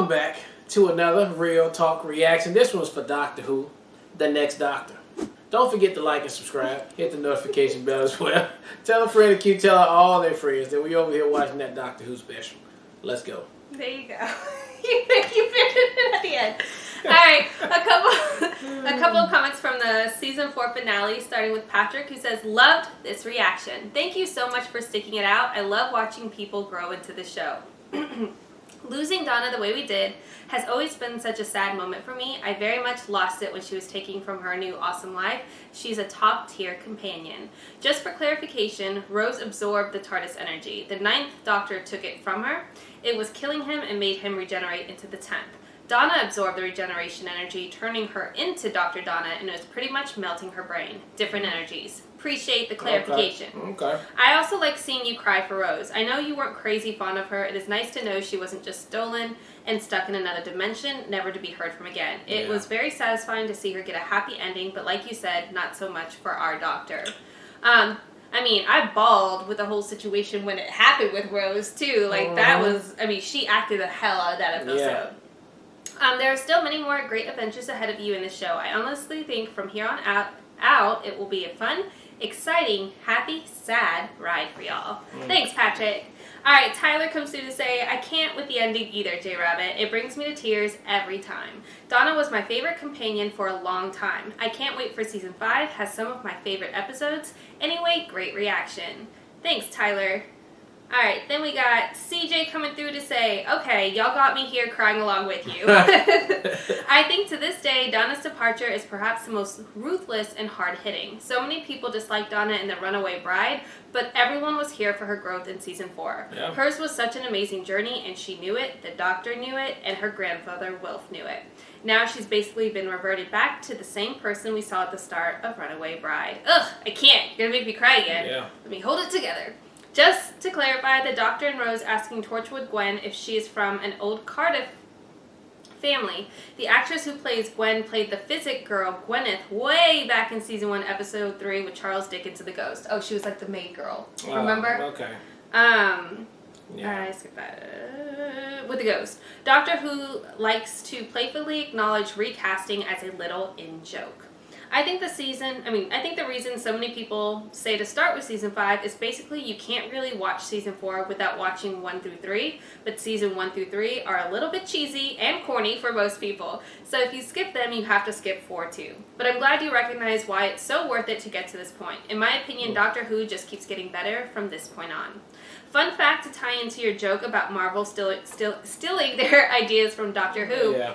welcome back to another Real Talk reaction. This one's for Doctor Who, The Next Doctor. Don't forget to like and subscribe. Hit the notification bell as well. Tell a friend to keep telling all their friends that we over here watching that Doctor Who special. Let's go. There you go. you finished it at the end. All right, a couple of comments from the season 4 finale, starting with Patrick, who says, "Loved this reaction. Thank you so much for sticking it out. I love watching people grow into the show." Losing Donna the way we did has always been such a sad moment for me. I very much lost it when she was taking from her new awesome life. She's a top-tier companion. Just for clarification, Rose absorbed the TARDIS energy. The 9th Doctor took it from her. It was killing him and made him regenerate into the 10th. Donna absorbed the regeneration energy, turning her into Dr. Donna, and it was pretty much melting her brain. Different energies. Appreciate the clarification. Okay. I also like seeing you cry for Rose. I know you weren't crazy fond of her. It is nice to know she wasn't just stolen and stuck in another dimension, never to be heard from again. It was very satisfying to see her get a happy ending, but like you said, not so much for our Doctor. I mean, I bawled with the whole situation when it happened with Rose, too. Like, that was, I mean, she acted the hell out of that episode. Yeah. There are still many more great adventures ahead of you in this show. I honestly think from here on out it will be a fun, exciting, happy, sad ride for y'all. Thanks, Patrick. Alright, Tyler comes through to say, "I can't with the ending either, J-Rabbit. It brings me to tears every time. Donna was my favorite companion for a long time. I can't wait for season 5, has some of my favorite episodes. Anyway, great reaction." Thanks, Tyler. Alright, then we got CJ coming through to say, "Okay, y'all got me here crying along with you." I think to this day, Donna's departure is perhaps the most ruthless and hard-hitting. So many people dislike Donna in The Runaway Bride, but everyone was here for her growth in season 4. Yeah. Hers was such an amazing journey, and she knew it, the Doctor knew it, and her grandfather, Wilf, knew it. Now she's basically been reverted back to the same person we saw at the start of Runaway Bride. Ugh, I can't. You're gonna make me cry again. Yeah. Let me hold it together. Just to clarify, the Doctor and Rose asking Torchwood Gwen if she is from an old Cardiff family. The actress who plays Gwen played the physic girl Gwyneth way back in season 1, episode 3 with Charles Dickens of the Ghost. Oh, she was like the maid girl. Remember? Okay. I skipped that. With the Ghost. Doctor Who likes to playfully acknowledge recasting as a little in-joke. I think the reason so many people say to start with season 5 is basically you can't really watch season 4 without watching 1 through 3, but season 1 through 3 are a little bit cheesy and corny for most people. So if you skip them, you have to skip 4 too. But I'm glad you recognize why it's so worth it to get to this point. In my opinion, Doctor Who just keeps getting better from this point on. Fun fact to tie into your joke about Marvel stealing their ideas from Doctor Who. Yeah.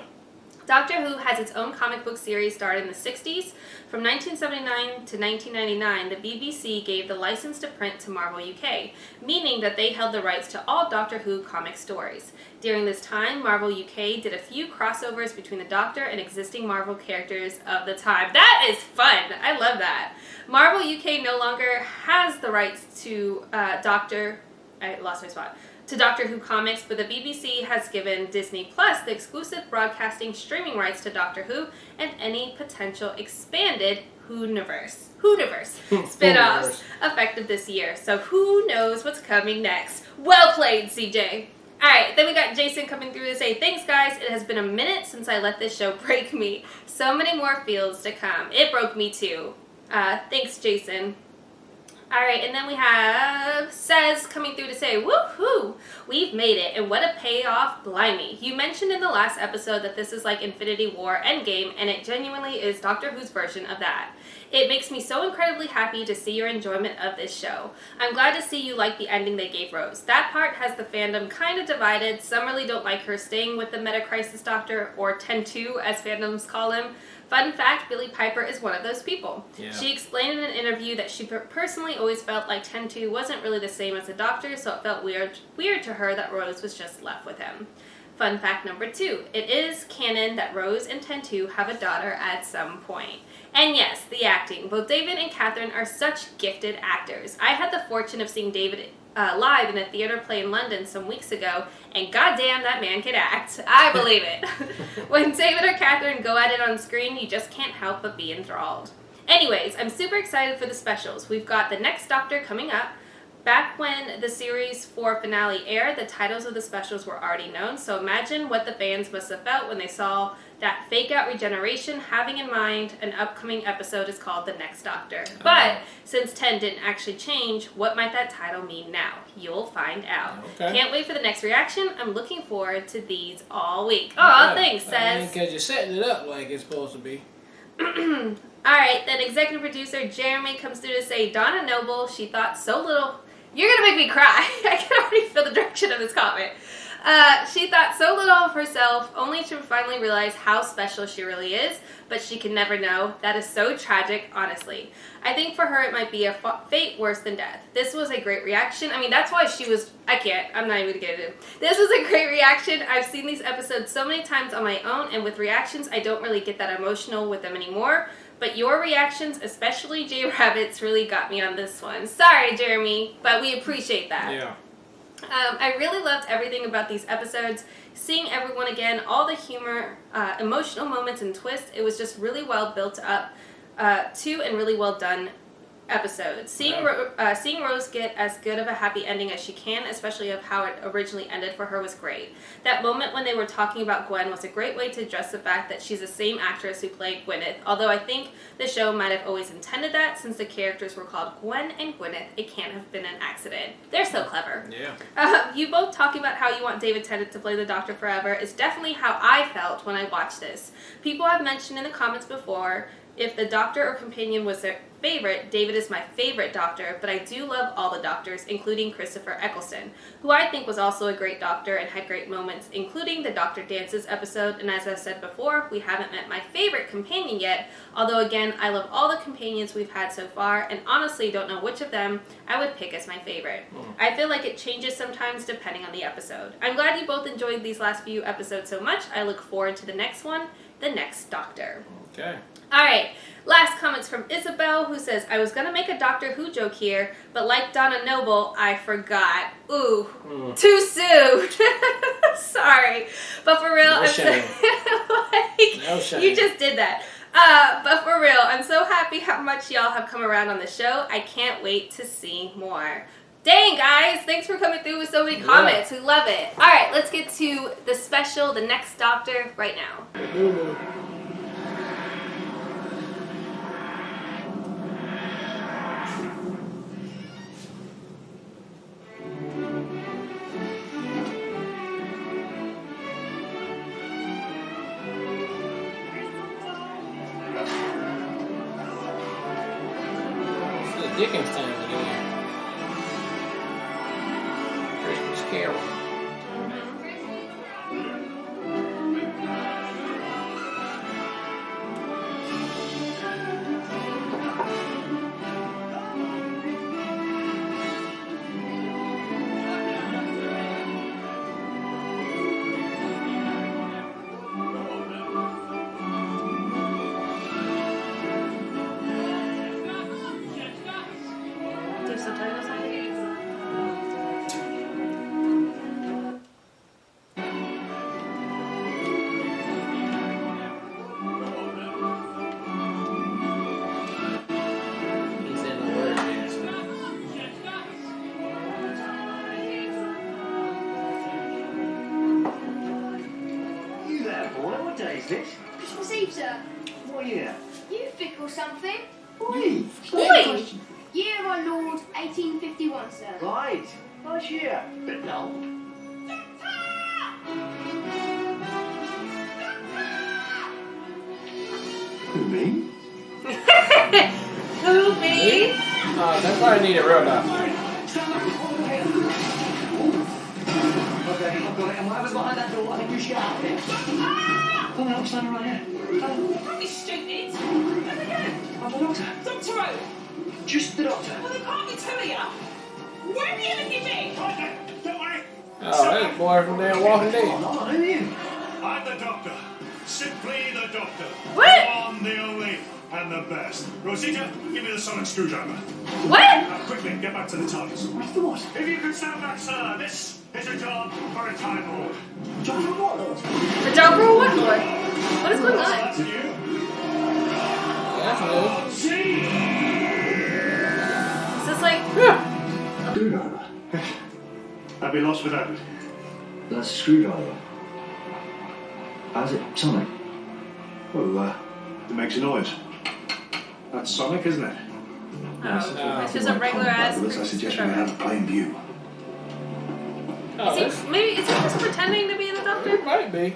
Doctor Who has its own comic book series started in the 60s. From 1979 to 1999, the BBC gave the license to print to Marvel UK, meaning that they held the rights to all Doctor Who comic stories. During this time, Marvel UK did a few crossovers between the Doctor and existing Marvel characters of the time. That is fun! I love that. Marvel UK no longer has the rights to to Doctor Who comics, but the BBC has given Disney Plus the exclusive broadcasting streaming rights to Doctor Who and any potential expanded Whoniverse spin-offs effective this year. So who knows what's coming next? Well played, CJ. Alright, then we got Jason coming through to say, "Thanks guys, it has been a minute since I let this show break me. So many more feels to come. It broke me too." Thanks, Jason. Alright, and then we have Says coming through to say, "Woohoo! We've made it, and what a payoff, blimey. You mentioned in the last episode that this is like Infinity War Endgame, and it genuinely is Doctor Who's version of that. It makes me so incredibly happy to see your enjoyment of this show. I'm glad to see you like the ending they gave Rose. That part has the fandom kind of divided. Some really don't like her staying with the Meta-Crisis Doctor, or 10-2 as fandoms call him. Fun fact, Billie Piper is one of those people. Yeah. She explained in an interview that she personally always felt like 10-2 wasn't really the same as the Doctor, so it felt weird to her that Rose was just left with him. Fun fact number 2, it is canon that Rose and 10-2 have a daughter at some point. And yes, the acting. Both David and Catherine are such gifted actors. I had the fortune of seeing David live in a theater play in London some weeks ago, and goddamn, that man can act. I believe it. When David or Catherine go at it on screen, you just can't help but be enthralled. Anyways, I'm super excited for the specials. We've got The Next Doctor coming up, Back when the series 4 finale aired, the titles of the specials were already known, so imagine what the fans must have felt when they saw that fake-out regeneration, having in mind an upcoming episode is called The Next Doctor. But since 10 didn't actually change, what might that title mean now? You'll find out. Okay. Can't wait for the next reaction. I'm looking forward to these all week. Oh, thanks, says. Because you're setting it up like it's supposed to be. Alright, then executive producer Jeremy comes through to say, Donna Noble, she thought so little. You're going to make me cry. I can already feel the direction of this comment. She thought so little of herself, only to finally realize how special she really is, but she can never know. That is so tragic, honestly. I think for her it might be a fate worse than death. This was a great reaction. I mean, that's why she was... I'm not even going to get it. This was a great reaction. I've seen these episodes so many times on my own, and with reactions, I don't really get that emotional with them anymore. But your reactions, especially J Rabbit's, really got me on this one. Sorry, Jeremy, but we appreciate that. Yeah. I really loved everything about these episodes. Seeing everyone again, all the humor, emotional moments and twists, it was just really well built up to and really well done episodes. Seeing Rose get as good of a happy ending as she can, especially of how it originally ended for her, was great. That moment when they were talking about Gwen was a great way to address the fact that she's the same actress who played Gwyneth, although I think the show might have always intended that since the characters were called Gwen and Gwyneth. It can't have been an accident. They're so clever. Yeah. You both talking about how you want David Tennant to play the Doctor forever is definitely how I felt when I watched this. People have mentioned in the comments before, if the Doctor or companion was their favorite, David is my favorite Doctor, but I do love all the Doctors, including Christopher Eccleston, who I think was also a great Doctor and had great moments, including the Doctor Dances episode, and as I said before, we haven't met my favorite companion yet, although again, I love all the companions we've had so far, and honestly don't know which of them I would pick as my favorite. I feel like it changes sometimes depending on the episode. I'm glad you both enjoyed these last few episodes so much. I look forward to the next one, The Next Doctor. Okay. Alright, last comments from Isabel, who says, I was going to make a Doctor Who joke here, but like Donna Noble, I forgot. Ooh, too soon. Sorry. But for real, No shame. No shame. You just did that. But for real, I'm so happy how much y'all have come around on the show. I can't wait to see more. Dang, guys, thanks for coming through with so many comments. We love it. Alright, let's get to the special, The Next Doctor, right now. Dickens time again. Christmas Carol. Christmas Eve, sir. What year? You fickle something. Oi! Oi! Year of our Lord, 1851, sir. Right. Nice year. But no. Who, me? Who, me? They probably need a real doctor. Okay, I've got it. And whatever's behind that door, I think you should get out of here. Come on, I'm standing right here. Don't be stupid. Where's he going? I'm the doctor. Doctor who? Just the doctor. Well, they can't be two of you. Where the hell have you been? Right, don't worry. Oh, that's boy from damn Walking Dead. Come on, who are you? I'm the doctor. Simply the doctor. What? The one, the only, and the best. Rosita, give me the sonic screwdriver. What? Now, quickly, get back to the TARDIS. What's the what? If you could stand back, sir, this is a job for a Time Lord. John from what, Lord? The job for what, Lord? What is going on? That's you. That's new. See? Is this like a Screwdriver. I'd be lost without it. That's a screwdriver. How's it sonic? Well, it makes a noise. That's sonic, isn't it? Oh, it's just a regular ass. I suggest we have a plain view. Oh, Is he, maybe is he just pretending to be the doctor? it might be.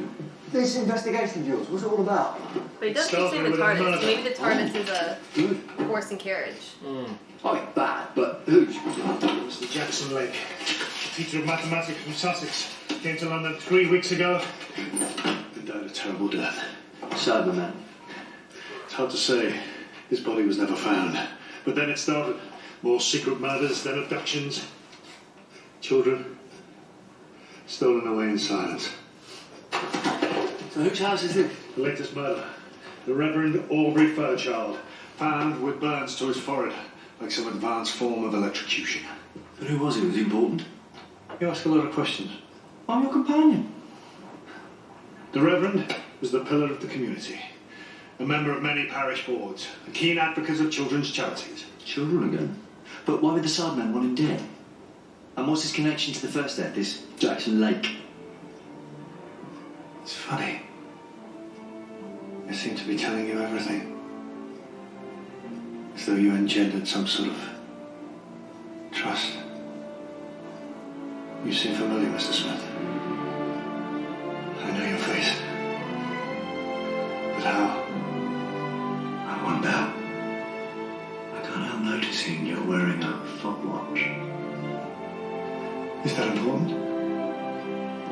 This investigation of yours, what's it all about? But he does keep Started saying the with a TARDIS. murder. Maybe the TARDIS is a Good. horse and carriage. Oh, it's bad, but who's? Mr. Jackson Lake, teacher of mathematics from Sussex, came to London 3 weeks ago and died a terrible death. Cybermen. It's hard to say. His body was never found. But then it started. More secret murders, then abductions. Children stolen away in silence. So whose house is it? The latest murder. The Reverend Aubrey Fairchild, found with burns to his forehead, like some advanced form of electrocution. But who was he? Was he important? You ask a lot of questions. I'm your companion. The Reverend was the pillar of the community, a member of many parish boards, a keen advocate of children's charities. Children again? But why would the Cybermen want him dead? And what's his connection to the first death, this Jackson Lake? It's funny. They seem to be telling you everything. As though you engendered some sort of trust. You seem familiar, Mr. Smith. I know your face. But how? I wonder. I can't help noticing you're wearing a fob watch. Is that important?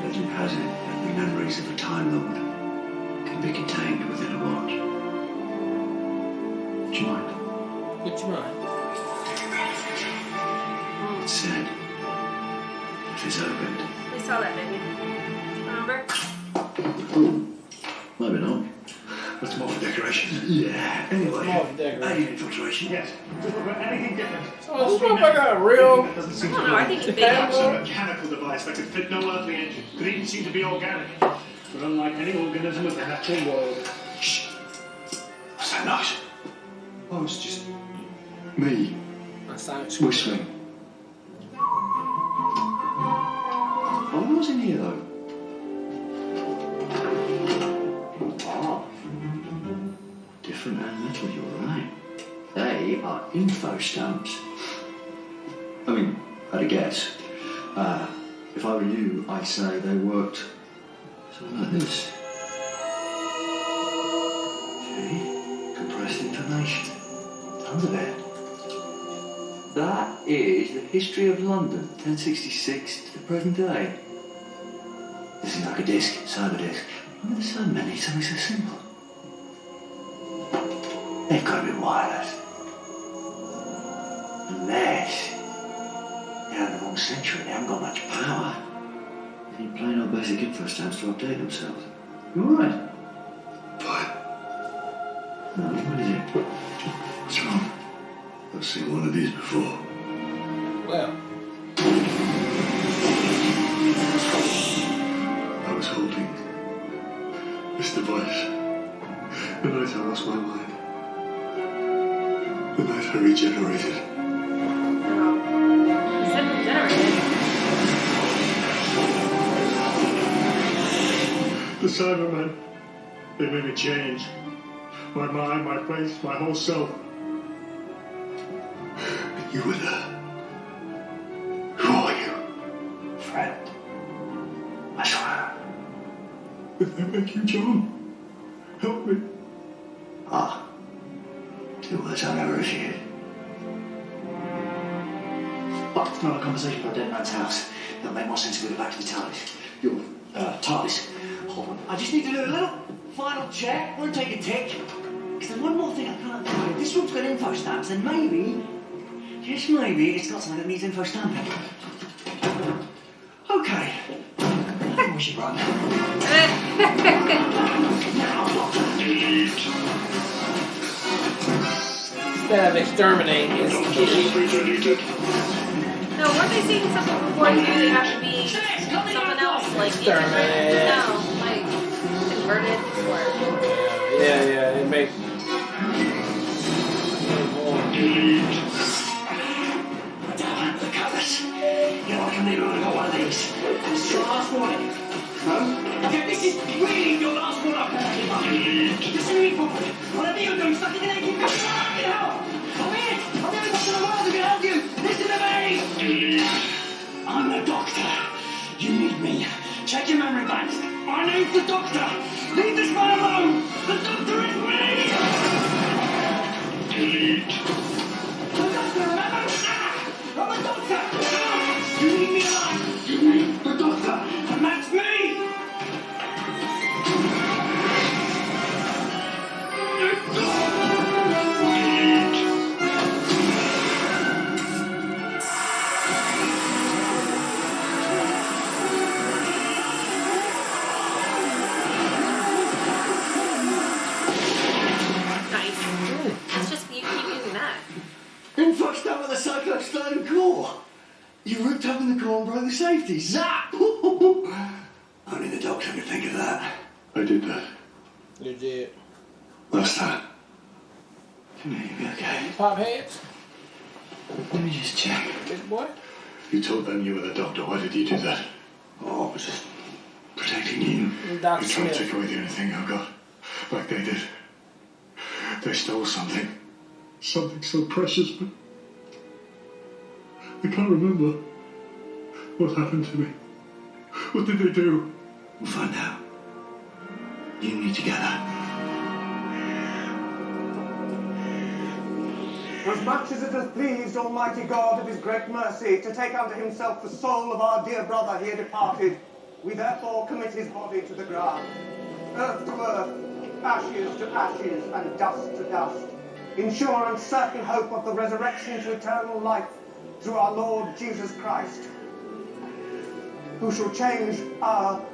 Legend has it that the memories of a Time Lord can be contained within a watch. Do you mind? Would you mind? It's said, if it's opened. We saw that, baby. Remember? Ooh, maybe not. That's more for decoration. Yeah, anyway. More for decoration. Alien infiltration. Yes. Just look at anything different. So this motherfucker got a real. That doesn't I seem don't to know. I be think he's Depends big. on- a mechanical device that could fit no earthly engine. Could even seem to be organic. But unlike any organism of the natural world. Shh. What's that noise? Oh, it's just me whistling. Oh, what was in here though? Ah, different and metal, you're right. They are info stamps. I mean, at a guess. If I were you, I'd say they worked something like this. See? Compressed information. Tons of it. That is the history of London, 1066 to the present day. This is like a disc, cyber disc. Why would the Cybermen need something so simple? They've got to be wireless. Unless they're in the wrong century, they haven't got much power. They need plain old basic info stamps to update themselves. You alright? Fine. No, what is it? What's wrong? I've seen one of these before. Well, I was holding this device the night I lost my mind. The night I regenerated. He said regenerated. The Cybermen, they made me change. My mind, my face, my whole self. And you were there. Who are you? Friend. I swear. Did they make you, John? Help me. Ah. Two words I'll never refute. But it's not a conversation about dead man's house. It'll make more sense if we go back to the TARDIS. Your TARDIS. Hold on. I just need to do a little final check. Won't take a tick. Because there's one more thing I can't do. If this room's got info stamps, then maybe, just maybe, it's got something that needs info stamping. Okay. I think we should run. instead of exterminating is No, weren't they saying something before too? They have to be someone else, like Exterminated. no, like converted or yeah, it makes. The covers. please. This is your last warning. No? Okay, this is really your last warning. Listen to me properly. Whatever you're doing, stuck in there, keep it fucking hell. I'm in it. I'm the only person in the world who can help you. Listen to me. I'm the doctor. You need me. Check your memory banks. My name's the doctor. Leave this man alone. The doctor is me. The doctor, remember? I'm a doctor. You need me alive. You need the doctor. And that's me. It's just you keep using that. You fucked up with the Cyclops stone core. You ripped open the core and broke the safety. Zap! Only the doctor could think of that. I did that. You did. Last time. Can you be okay? Pop heads? Let me just check. Big boy? You told them you were the doctor. Why did you do that? Oh, I was just protecting you. Dr. You tried to Smith. take away the only thing I've got. Like they did. They stole something. Something so precious, but I can't remember. What happened to me? What did they do? We'll find out. You and me together. As much as it has pleased Almighty God of his great mercy to take unto himself the soul of our dear brother here departed, we therefore commit his body to the ground. Earth to earth, ashes to ashes, and dust to dust, in sure and certain hope of the resurrection to eternal life through our Lord Jesus Christ, who shall change our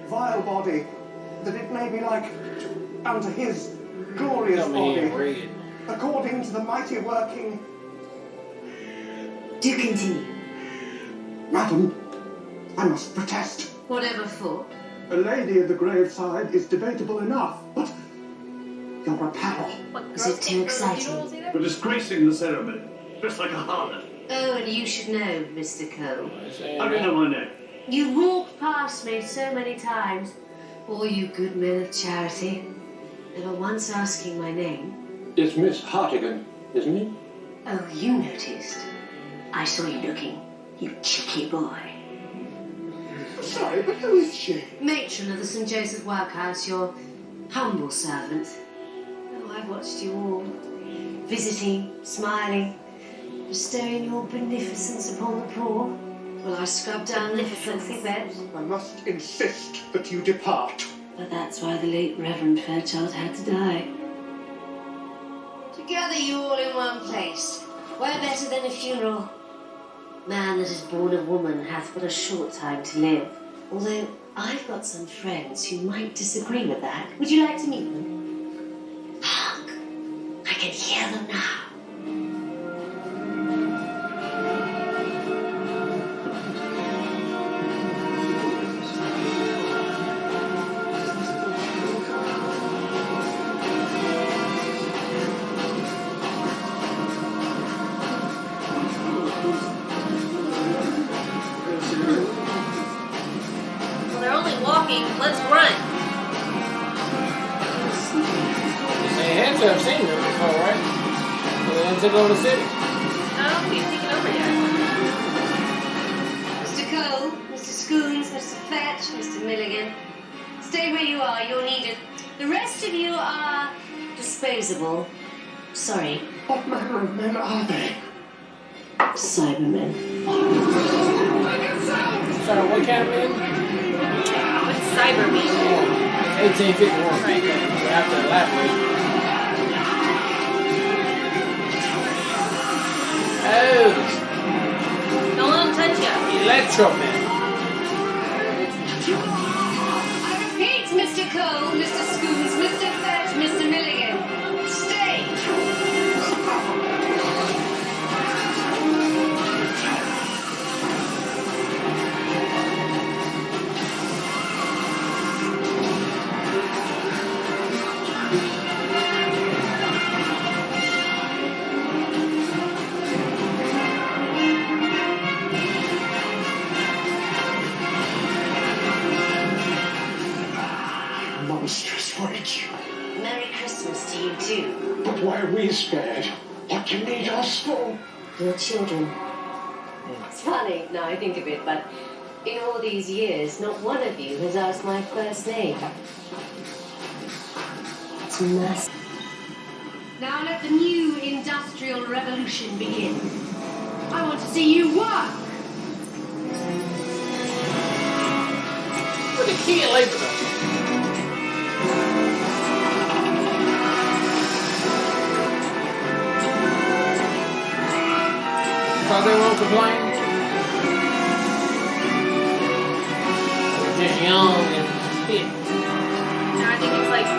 vile body, that it may be like unto his glorious body, according to the mighty working. Do continue. Madam, I must protest. Whatever for? A lady at the graveside is debatable enough, but your apparel. Is it too exciting? We're disgracing the ceremony, just like a harlot. Oh, and you should know, Mr. Cole. How do you know my name? You walked past me so many times, all you good men of charity, never once asking my name. It's Miss Hartigan, isn't it? Oh, you noticed. I saw you looking, you cheeky boy. Sorry, but who is she? Matron of the St. Joseph Workhouse, your humble servant. Oh, I've watched you all, visiting, smiling, bestowing your beneficence upon the poor, while I scrubbed down the filthy bed. I must insist that you depart. But that's why the late Reverend Fairchild had to die. To gather you all in one place, where better than a funeral? Man that is born of woman hath but a short time to live. Although I've got some friends who might disagree with that. Would you like to meet them? Hark! I can hear them now. They're only walking. Let's run. They had to have seen them before, right? They didn't take over the city. I don't think he's taken over yet. Mr. Cole, Mr. Scoons, Mr. Fetch, Mr. Milligan. Stay where you are, you're needed. The rest of you are disposable. Sorry. What manner of men are they? Cybermen. Sorry, what kind of men? What's cybermen? 1851. Right. You have to elaborate. Oh, Don't let him touch you. Electroman. I repeat, Mr. Cole, Mr. Scoons, Mr. Fetch, Mr. Milligan. Stay! Why are we spared? What do you need us for? Your children. It's funny, now I think of it, but in all these years, not one of you has asked my first name. It's massive. Now let the new industrial revolution begin. I want to see you work. Look at kid labor. Because they won't complain. They're just young and fit. No, I think it's like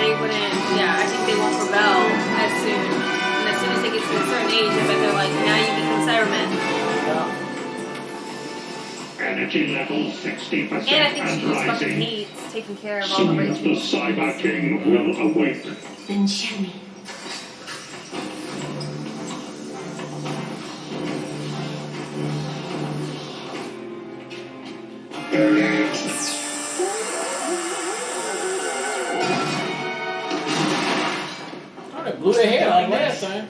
they wouldn't. Yeah, I think they won't rebel as soon. And as soon as they get to a certain age, I bet they're like, now you become cybermen. Energy level 60% And I think she just fucking hates taking care of all the rich the Cyber King will awake. Then show me. Oh, they blew their head like last time.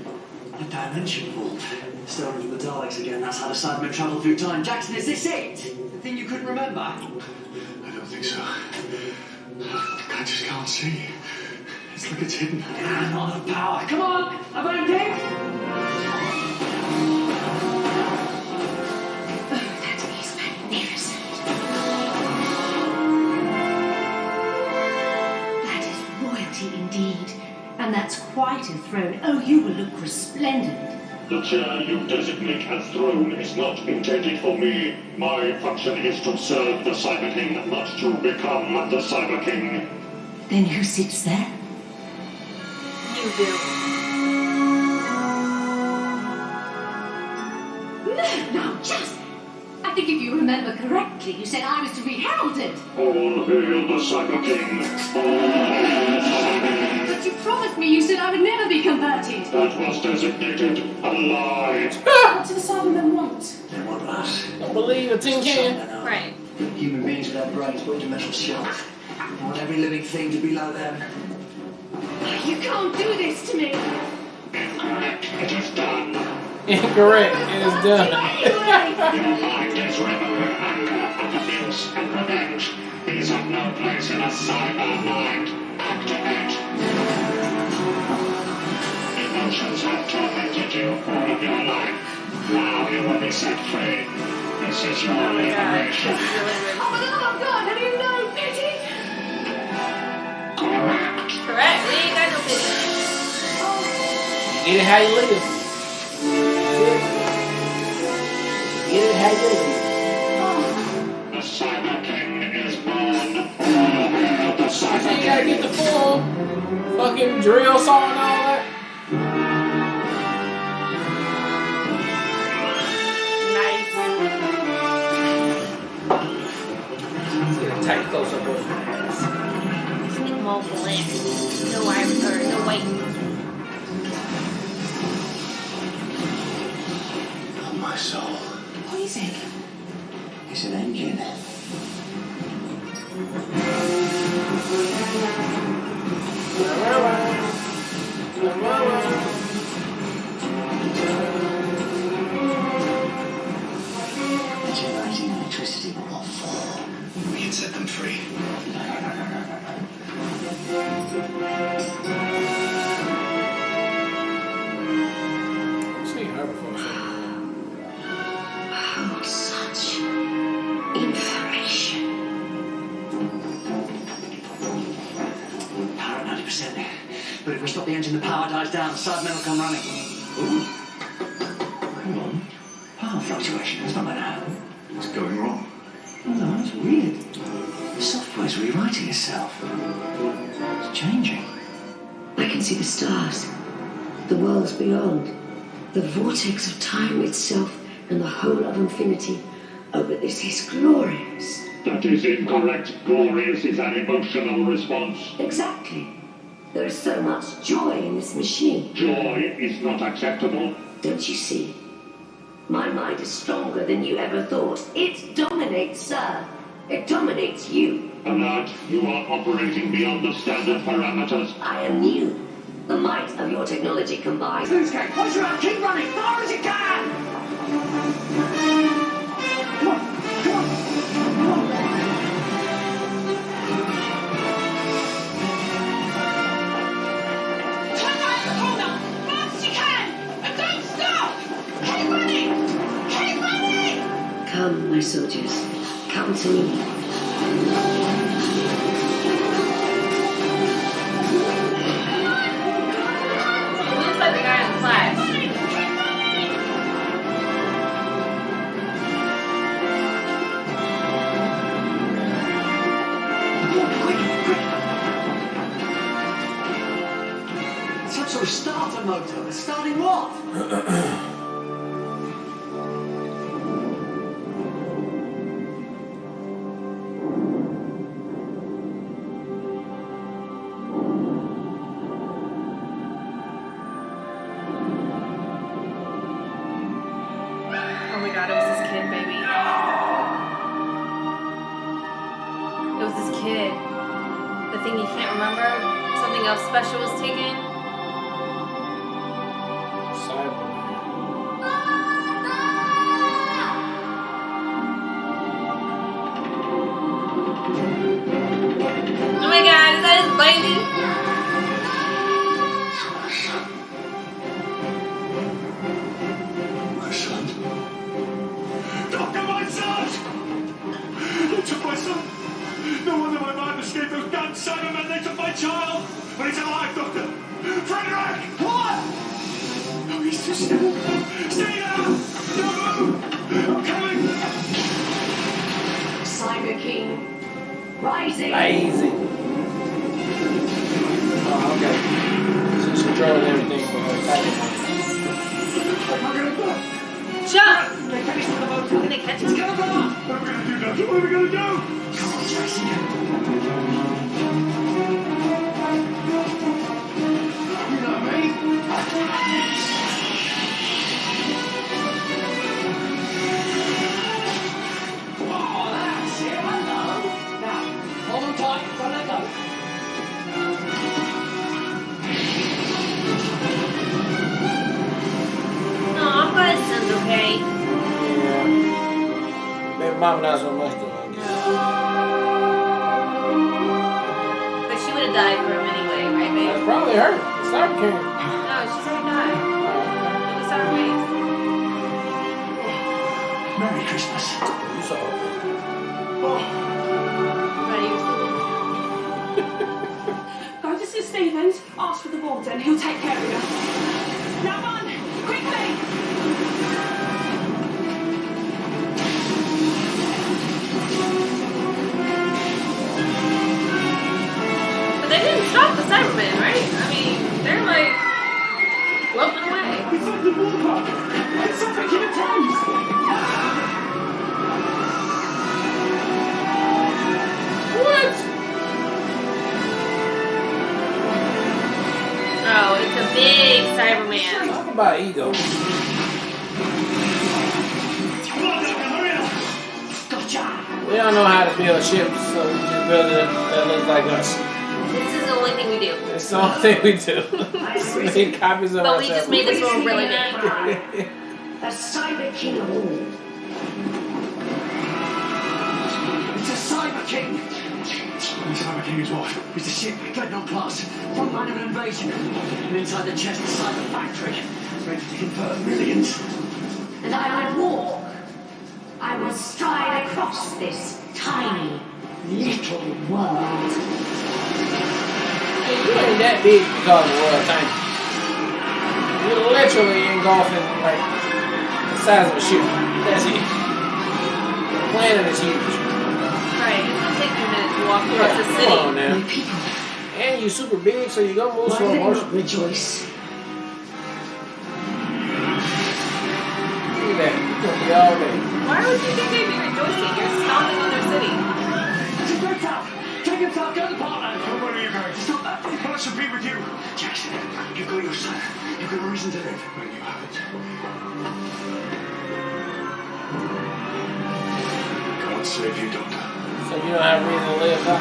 The dimension vault. Stories with the Daleks again. That's how the Cybermen travel through time. Jackson, is this it? The thing you couldn't remember? I don't think so. I just can't see. It's like it's hidden. Ah, not enough power. Come on! I've got a date! That is magnificent. That is royalty indeed. And that's quite a throne. Oh, you will look resplendent. The chair you designate as throne is not intended for me. My function is to serve the Cyber King, not to become the Cyber King. Then who sits there? You do. No, just... I think if you remember correctly, you said I was to be heralded. All hail the Cyber King. All hail the Cyber King. But you promised me you said I would never be converted. That was designated a lie. What do the Cybermen want? They want us. Don't believe a tin can. Right. Human beings without brains, but dimensional shells. They want every living thing to be like them. You can't do this to me. Incorrect. It is done. Incorrect. It is done. Your mind is riven with anger and abuse and revenge. These have no place in a cyber mind. Activate. Emotions have tormented you all of your life. Now you will be set free. This is your Oh my god. This liberation. is really weird. Oh my God, have you no pity? Correct. Correct. We ain't got no pity. Get it how you live. Get it how you live. The Cyber King is born. The So Cyber you gotta King. get the full fucking drill saw and all that. Nice. Let's get a tight close up of his ass. It's more black. No iris or no white. Oh, my soul. What is it? It's an engine. Generating electricity, but what for? We can set them free. Seen her before. Oh, such information. Power at 90%. But if we stop the engine, the power dies down. The Cybermen will come running. Ooh. Hang on. Power fluctuation. It's not like that. What's going wrong? Oh, no, it's weird. The software's rewriting itself. It's changing. I can see the stars, the worlds beyond, the vortex of time itself, and the whole of infinity. Oh, but this is glorious. That is incorrect. Glorious is an emotional response. Exactly. There is so much joy in this machine. Joy is not acceptable. Don't you see? My mind is stronger than you ever thought. It dominates, sir. It dominates you. Alert, you are operating beyond the standard parameters. I am new. The might of your technology combined. Please, Kate, push her up, keep running, far as you can! Come on, come on, come on. Turn right the corner, fast as you can, and don't stop! Keep running! Keep running! Come, my soldiers. Come to me. It looks like the guy in Flash. Some sort of starter motor. Starting what? Oh my god, it was this kid, baby. It was this kid. The thing you can't remember. Something else special was taken. Cybermen. Oh my god, is that his baby? My son. Doctor, my son! They took my son! No wonder my mind escaped those damn cybermen. They took my child! But he's alive, Doctor! Frederick! What? No, he's too still. Stay down! Don't move! I'm coming! Cyber King. Rising. Amazing. Oh, okay. So he's controlling everything for her cybermen. Jump! They finished with the motor. Can they catch It's him? gonna blow up! What are we gonna do, Doctor? What are we gonna do? Come on, Jason. You know me. Oh, that's it. Hello. Now, hold on tight. Don't let go. No, I'm glad his son's okay. Yeah. Maybe mom not so much though, I guess. But she would have died for him anyway, right, babe? That's probably her. Cyber King. No, she's already died. We saw her face. Merry Christmas. You saw her. Right, you Go to Sir Stevens, ask for the warden, he'll take care of you. Now run, quickly! But they didn't stop the Cybermen, right? I mean, they're like floating away. It's like the ballpark. It's something in the Thames. What? Oh, it's a big Cyberman. Talk about ego. Gotcha. We don't know how to build ships, so we just build it that looks like us. This is the only thing we do. It's the only thing we do. Make copies of But we ourselves. just made this one really big. The Cyber King of all. It's a Cyber King. The Cyber King is what? It's a ship, Dreadnought class, front line of an invasion. And inside the chest, the Cyber Factory, ready to convert millions. And I will walk. I will stride across this tiny, little world. Hey, you ain't that big because the world tiny. You're literally engulfing like the size of a ship. That's it. The planet is huge. Right, it's gonna take you a minute to walk across the Come city. on now. And you're super big, so you're gonna move Why slow do they motion. not rejoice? Look at that. You're gonna be all day. Why would you think they'd be rejoicing? You're stomping on their city. It's a great out. Take him out, go to the partner. Where are you going? Stop that. I should be with you. Jackson, you've got your son. You've got a reason to live. But you haven't. God save you, Doctor. So you don't have reason to live, huh?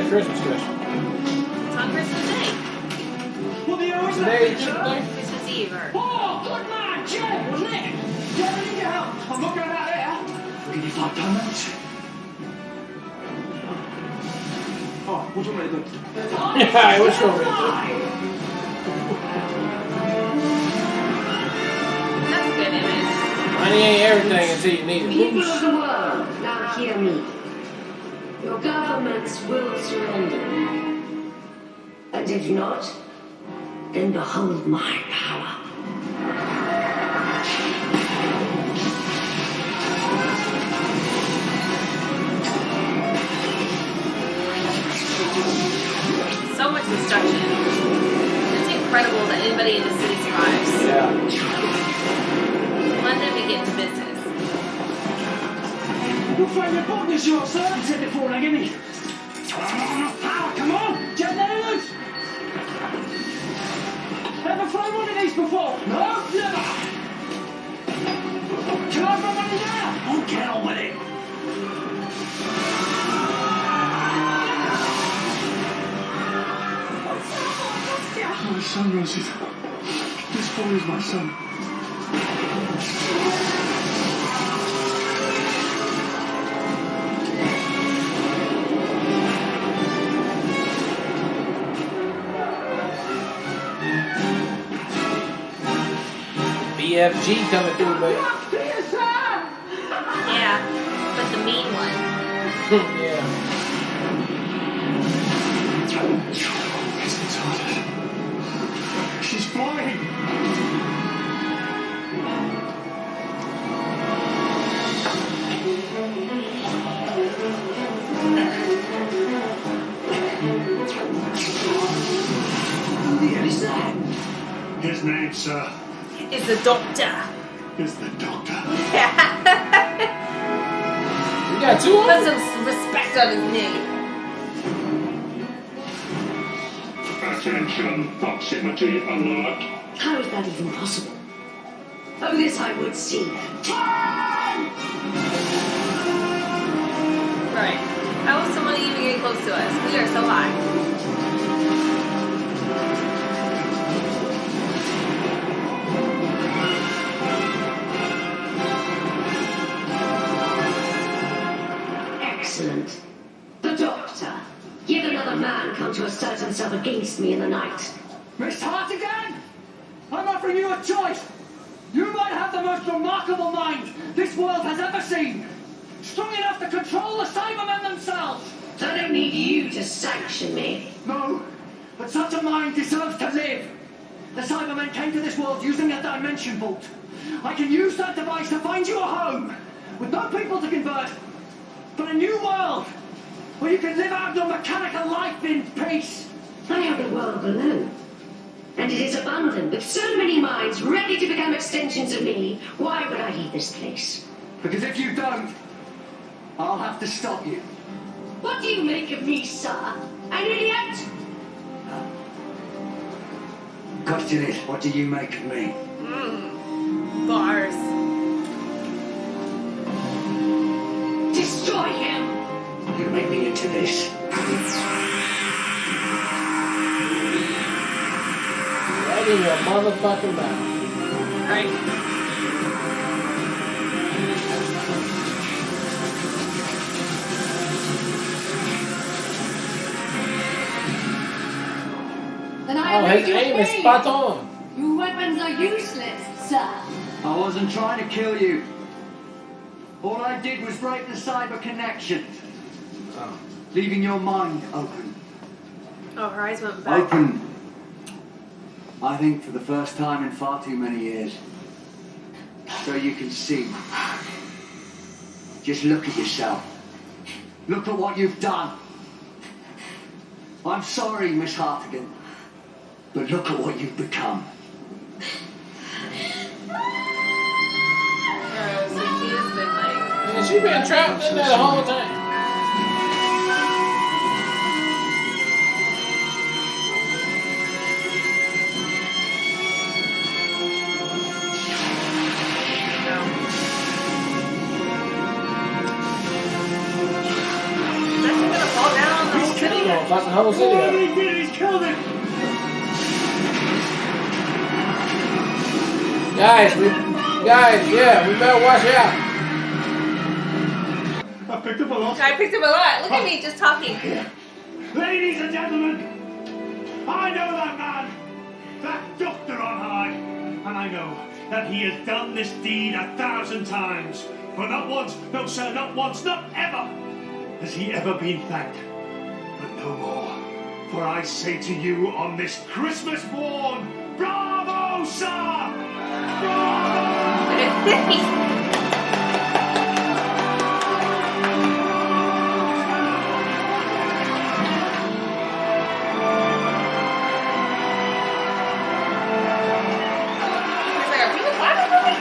Christmas special. It's on Christmas Day. What the hell is Today, that, sir? Christmas Eve, or... Oh, good man, Jim, wasn't it? Yeah, I need your help. I'm not going out there. I'll give you £5. Oh, what do you want me to do? Yeah, what's wrong with it? That's a good image. Money ain't everything until you need it. People of the world, now hear me. Your governments will surrender. And if not, then behold my power. So much destruction. It's incredible that anybody in the city survives. Yeah. London begins business. What frame of button is yours, sir? You said before, now give me. Enough power, come on! Get let it loose! Ever thrown one of these before? No? Never! Can I run one of now? Oh, get on with it! My son, Rosie. This boy is my son. BFG coming through, baby. Yeah, but the mean one. Yeah. She's flying. Who the hell is that? His name, sir, It's the doctor. is the Doctor. We got two Put of them. some respect on his name. Attention, proximity alert. How is that even possible? Oh, this I would see. Right. How is someone even getting close to us? We are so high. Excellent. The Doctor. Yet another man come to assert himself against me in the night. Miss Hartigan! I'm offering you a choice! You might have the most remarkable mind this world has ever seen! Strong enough to control the cybermen themselves! I don't need you to sanction me. No, but such a mind deserves to live! The cybermen came to this world using a dimension vault. I can use that device to find you a home, with no people to convert, but a new world, where you can live out your mechanical life in peace! I have a world below. And it is abundant with so many minds ready to become extensions of me. Why would I leave this place? Because if you don't, I'll have to stop you. What do you make of me, sir? An idiot? Question is, what do you make of me? Bars. Destroy him! You make me into this. Right in your motherfucking mouth. Right. Then I Oh, his aim is spot on. Your weapons are useless, sir. I wasn't trying to kill you. All I did was break the cyber connection. Leaving your mind open. Oh, her eyes went back. Open. I think for the first time in far too many years. So you can see. Just look at yourself. Look at what you've done. I'm sorry, Miss Hartigan. But look at what you've become. So she has been like... And she been trapped in there the whole time. Is that she gonna fall down on the whole city? Gonna almost like the whole city What up. he did, he's killed him. Guys, yeah, we better watch out. I picked up a lot. I picked up a lot. Look at me just talking. Ladies and gentlemen, I know that man, that doctor on high, and I know that he has done this deed 1,000 times. But not once, no sir, not once, not ever, has he ever been thanked. But no more. For I say to you on this Christmas morn, bravo, sir! Bravo!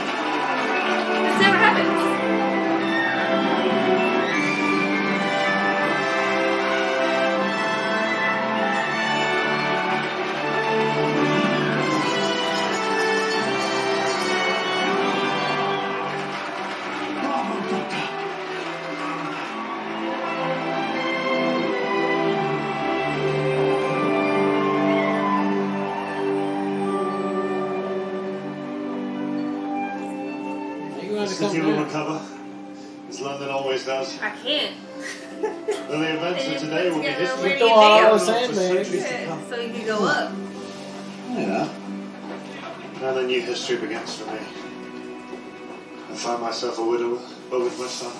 This never happens. The city will recover, as London always does. I can't. Though the events of today will be history. Throw all the for sand centuries bags. to come. So you can go up. Yeah. Now the new history begins for me. I find myself a widower, but with my son.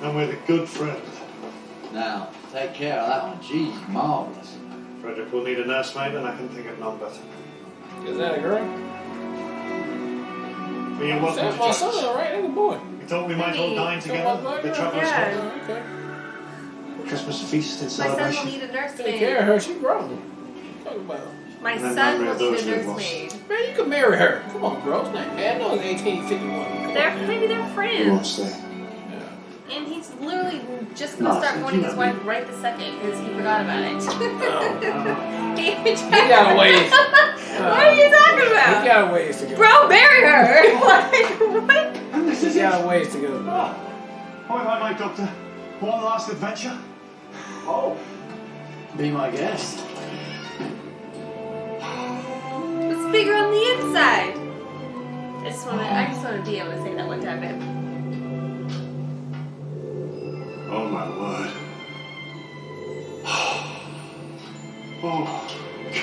And with a good friend. Now, take care of that one. Geez, marvellous. Frederick will need a nursemaid, and I can think of none better. Is that a girl? But you're welcome That's to my join son, us. right? That's a boy. We thought we might all dine together. The trouble is Okay. Christmas feast in My son will celebration. need a Take care nursemaid. of her. She grown. Talk about her. My And then son memory will of need those a we've lost. nursemaid. Man, you can marry her. Come on, bro. It's not bad. No, it's 1851. Come Maybe they're We won't friends. stay. And he's literally just gonna start mourning his wife right the second because he forgot about it. He got a ways. What are you talking He about? got a ways to go. Bro, marry her! Like, what? And this He is it. got a ways to go. Oh, all right, my doctor. One last adventure. Oh, be my guest. It's bigger on the inside. I just want to be able to say that one time, babe. Oh my word. Oh,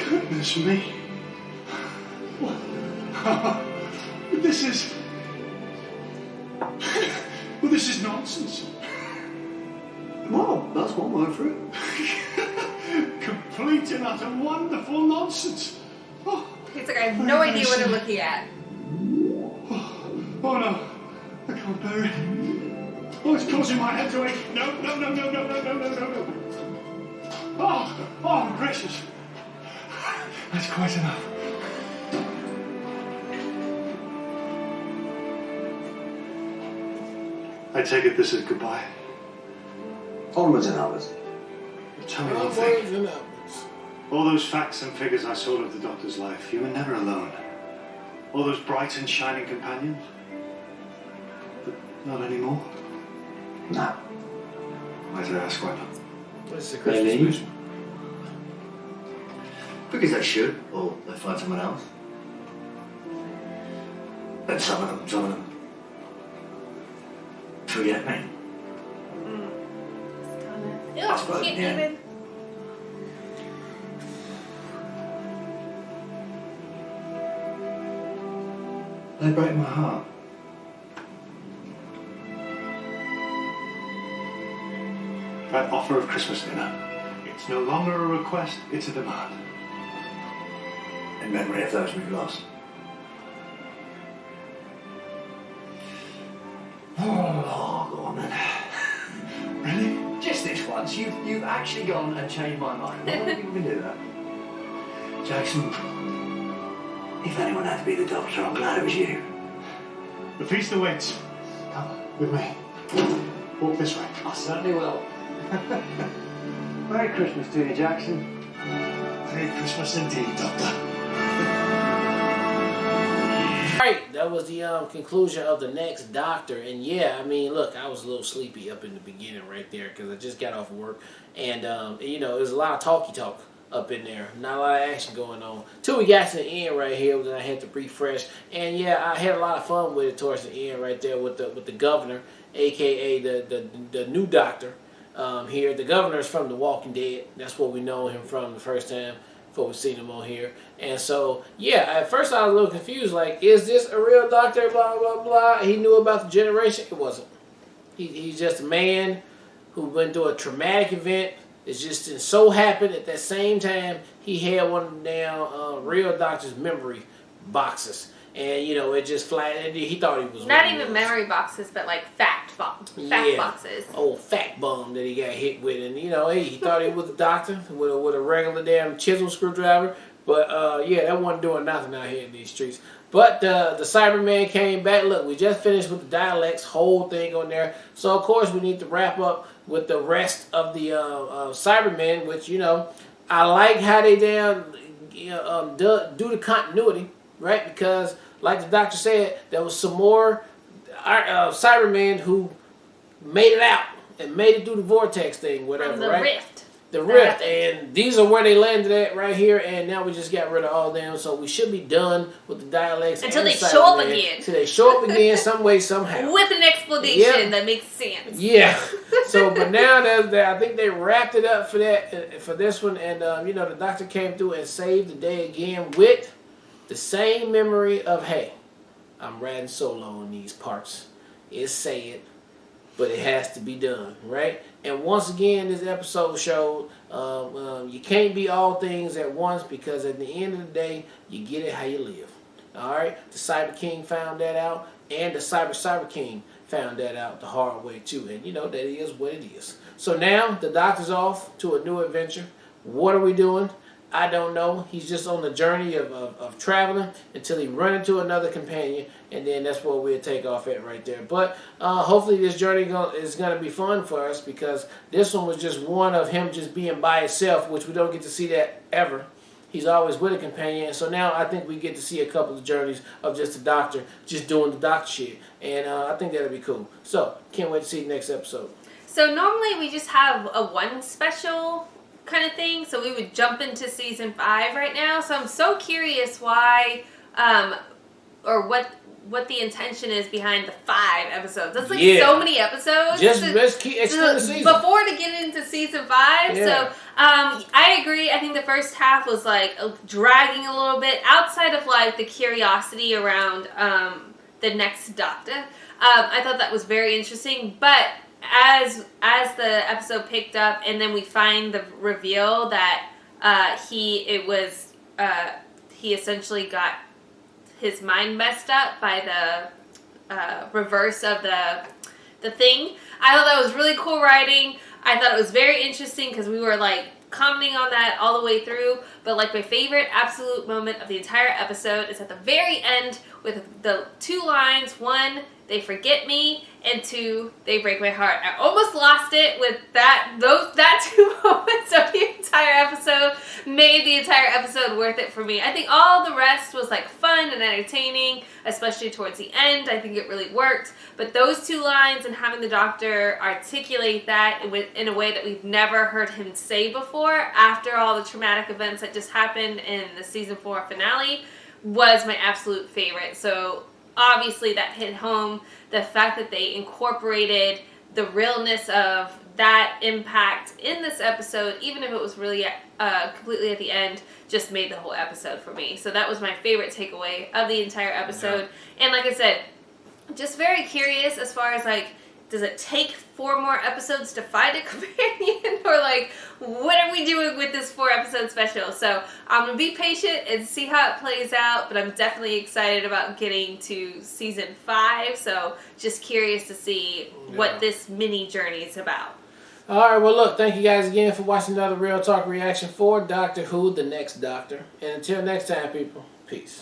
goodness me. What? This is... Well, this is nonsense. Well, that's one word for it. Complete and utter wonderful nonsense. Oh, He's like, I have no idea what I'm looking at. oh no, I can't bear it. Oh, it's causing my head to ache. No. Oh, gracious. That's quite enough. I take it this is goodbye. Onwards and upwards. Tell me one Onwards thing. and upwards. All those facts and figures I saw of the doctor's life, you were never alone. All those bright and shining companions. But not anymore. No. Might I ask why not? What's the They Christmas leave. special? Because they should, or they find someone else. And some of them forget me. Ew, I suppose, can't yeah. even. They break my heart. That offer of Christmas dinner, it's no longer a request, it's a demand. In memory of those we've lost. Oh, go on then. Really? Just this once. You've actually gone and changed my mind. Why don't you even do that? Jackson, if anyone had to be the doctor, I'm glad it was you. The feast awaits. Come with me. Walk this way. I certainly will. Merry Christmas to you, Jackson. Merry Christmas indeed, Doctor. Alright, that was the conclusion of the next Doctor. And yeah, I mean, look, I was a little sleepy up in the beginning right there because I just got off of work. And, you know, there's a lot of talky talk up in there. Not a lot of action going on. Till we got to the end right here, then I had to refresh. And yeah, I had a lot of fun with it towards the end right there with the governor, aka the new Doctor here. The governor is from The Walking Dead. That's what we know him from the first time before we seen him on here. And so, yeah, at first I was a little confused, like, is this a real doctor, blah, blah, blah. He knew about the generation. It wasn't. He's just a man who went through a traumatic event. It just didn't so happen at that same time he had one of the damn real doctor's memory boxes. And, you know, it just flat. He thought he was not even memory boxes, but like fact boxes. Old fact bomb that he got hit with. And, you know, he thought he was a doctor with a regular damn chisel screwdriver. But, yeah, that wasn't doing nothing out here in these streets. But the Cyberman came back. Look, we just finished with the dialects, whole thing on there. So, of course, we need to wrap up with the rest of the Cybermen, which, you know, I like how they damn do the continuity, right? Because, like the doctor said, there was some more Cybermen who made it out and made it through the vortex thing, whatever, the right? rift. The rift, and these are where they landed at right here, and now we just got rid of all them, so we should be done with the dialects until they the show up again. Until they show up again, some way, somehow, with an explanation that makes sense. Yeah. So, but now I think they wrapped it up for that for this one, and you know, the doctor came through and saved the day again with the same memory of, hey, I'm riding solo in these parts. It's sad, but it has to be done, right? And once again, this episode showed you can't be all things at once, because at the end of the day, you get it how you live. All right? The Cyber King found that out, and the Cyber King found that out the hard way too. And you know, that is what it is. So now the doctor's off to a new adventure. What are we doing? I don't know. He's just on the journey of traveling until he run into another companion, and then that's where we'll take off at right there. But hopefully this journey is going to be fun for us, because this one was just one of him just being by himself, which we don't get to see that ever. He's always with a companion. So now I think we get to see a couple of journeys of just the doctor just doing the doctor shit. And I think that'll be cool. So can't wait to see the next episode. So normally we just have a one special kind of thing, so we would jump into season 5 right now. So I'm so curious why, or what the intention is behind the 5 episodes. That's like so many episodes. Let's keep extending the season before to get into season 5. Yeah. So I agree. I think the first half was like dragging a little bit outside of like the curiosity around the next Doctor. I thought that was very interesting, but as the episode picked up, and then we find the reveal that he essentially got his mind messed up by the reverse of the thing. I thought that was really cool writing. I thought it was very interesting because we were like commenting on that all the way through. But like my favorite absolute moment of the entire episode is at the very end with the 2 lines. 1, they forget me, and 2, they break my heart. I almost lost it with that 2 moments of the entire episode made the entire episode worth it for me. I think all the rest was like fun and entertaining, especially towards the end. I think it really worked. But those 2 lines and having the doctor articulate that in a way that we've never heard him say before after all the traumatic events that just happened in the season 4 finale was my absolute favorite. So obviously that hit home. The fact that they incorporated the realness of that impact in this episode, even if it was really completely at the end, just made the whole episode for me. So that was my favorite takeaway of the entire episode. Yeah. And like I said, just very curious as far as like, does it take 4 more episodes to find a companion? Or like, what are we doing with this 4-episode special? So I'm going to be patient and see how it plays out, but I'm definitely excited about getting to season 5. So just curious to see what this mini journey is about. All right, well, look, thank you guys again for watching another Real Talk reaction for Doctor Who, the next Doctor. And until next time, people, peace.